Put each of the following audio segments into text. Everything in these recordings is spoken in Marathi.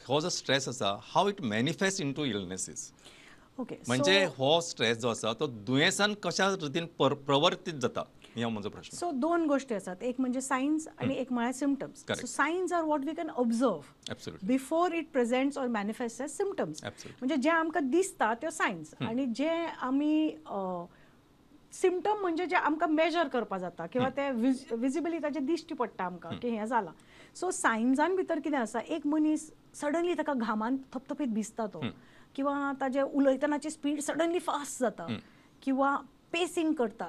हो जो स्ट्रेस आसा how it manifest into illnesses. Okay म्हणजे हो स्ट्रेस जो आसा तो दुयेंसान कशा रितीन प्रवर्तीत जाता हो म्हजो प्रश्न. सो दोन गोष्टी असतात, एक म्हणजे सायन्स आणि एक म्हणजे symptoms. So Correct. Signs are what we can observe Absolutely. Before it presents or manifest as symptoms. Absolutely. म्हणजे जे आमकां दिसता त्यो सायन्स आणि जे आमी सिम्पटम म्हणजे जे आमकां मेजर करपा जाता किंवा ते विजिबली ताचे दिश्टी पडटा आमकां की हें जालां. सो सायन्सान भितर कितें आसा, एक मनीस सडनली ताका घामान थपथपीत भिजता तो, किंवा ताजे उलयतनाची स्पीड सडनली फास्ट जाता, किंवा पेसिंग करता,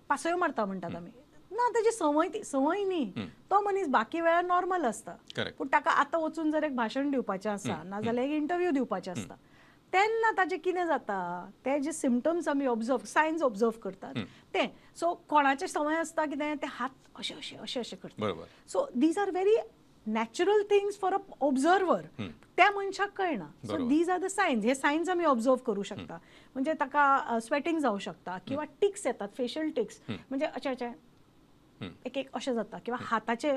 पासयो मारता म्हणटात आमी. ना ताची संवय न्ही, तो मनीस बाकी वेळार नॉर्मल आसता. Correct. पूण ताका आतां वचून जर एक भाशण दिवपाचें आसा नाजाल्यार एक इंटरव्यू दिवपाचें आसता, तेन्ना ताजें कितें जाता, ते जे सिम्पटम्स आमी ऑब्झर्व सायन्स ऑब्झर्व करतात ते. सो कोणाचे संवय आसता कितें, ते हात अशे अशे अशे अशे करतात. बरोबर. So so these are very natural things for a observer. त्या मनशाक कळना. So these are the signs. हे सायन्स आमी ऑब्झर्व करू शकता. म्हणजे ताका स्वेटिंग जावं शकता किंवा टिक्स येतात, फेशियल टिक्स, म्हणजे अशे अशे एक एक अशें जाता, किंवा हाताचे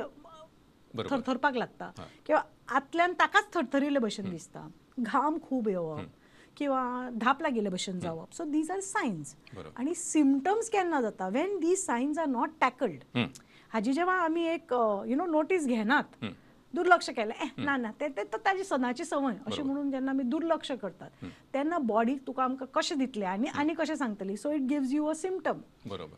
थरथरपाक लागता, किंवा आतल्यान ताकाच थरथरिल्ले भशेन दिसता, घाम खूब येवप किंवा धाप लागिल्ले भशेन जावप. So these are signs. आणि सिम्पटम्स केन्ना जाता, when these signs are not tackled. हाजी जेव्हा आमी एक नोटीस घेनात, दुर्लक्ष केलें, ना ना ते ताजी सदांची संवय अशें म्हणून जेन्ना आमी दुर्लक्ष करतात, तेन्ना बॉडी तुका आमकां कशें दितलें आनी कशें सांगतली. So it gives you a symptom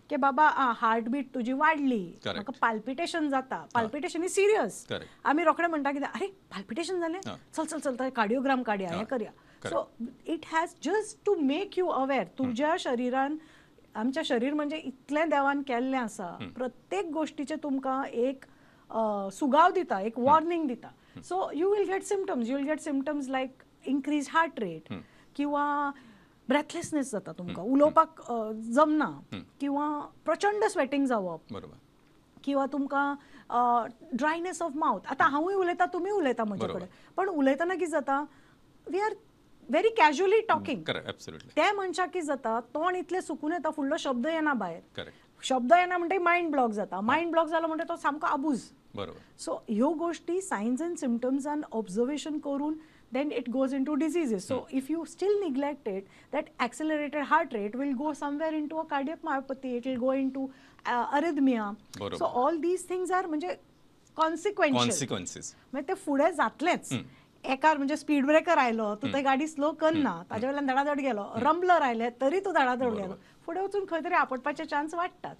की बाबा हार्टबीट तुजी वाडली, म्हाका पाल्पिटेशन जाता. Palpitation is serious. आमी रोखडे म्हणटा कितें, अरे पाल्पिटेशन जालें, चल चल चल कार्डिओग्राम काडया, हें करया. So it has just to make you aware. तुज्या शरिरान, आमचें शरीर म्हणजे इतलें देवान केल्लें आसा, प्रत्येक गोष्टीचे तुमकां एक सुगाव दिता, एक वॉर्निंग दिता. So you will get symptoms like increase heart rate, किंवा ब्रेथलेसनेस जाता, तुमकां उलोवपाक जमना, किंवा प्रचंड स्वेटिंग जावप, किंवा तुमकां ड्रायनेस ऑफ माउथ. आतां हांवूय उलयता, तुमी उलयता म्हजे कडेन, पण उलयतना कितें जाता, we are very casually talking. त्या मनशाक कितें जाता, तोंड इतलें सुकून येता, फुडलो शब्द येना भायर. शब्द येना म्हणटा मायंड ब्लॉक जाता. मायंड ब्लॉक जालो म्हणटा तो सामको आबूज. सो ह्यो गोष्टी सायन्स एंड सिम्पटम्सान ऑब्झर्वेशन करून then it goes into diseases. So if you still neglect it, that accelerated heart rate will go somewhere into a cardiac myopathy, it will go into arrhythmia. So all these things are म्हणजे consequences. म्हणजे ते फुडें जातलेंच. एकार म्हणजे स्पीड ब्रेकर आयलो, तूं ते गाडी स्लो करना, ताजे वयल्यान धडाधड गेलो, रंबलर आयले तरी तूं धडाधड गेलो, फुडें वचून खंय तरी आपटपाचे चान्स वाडटात.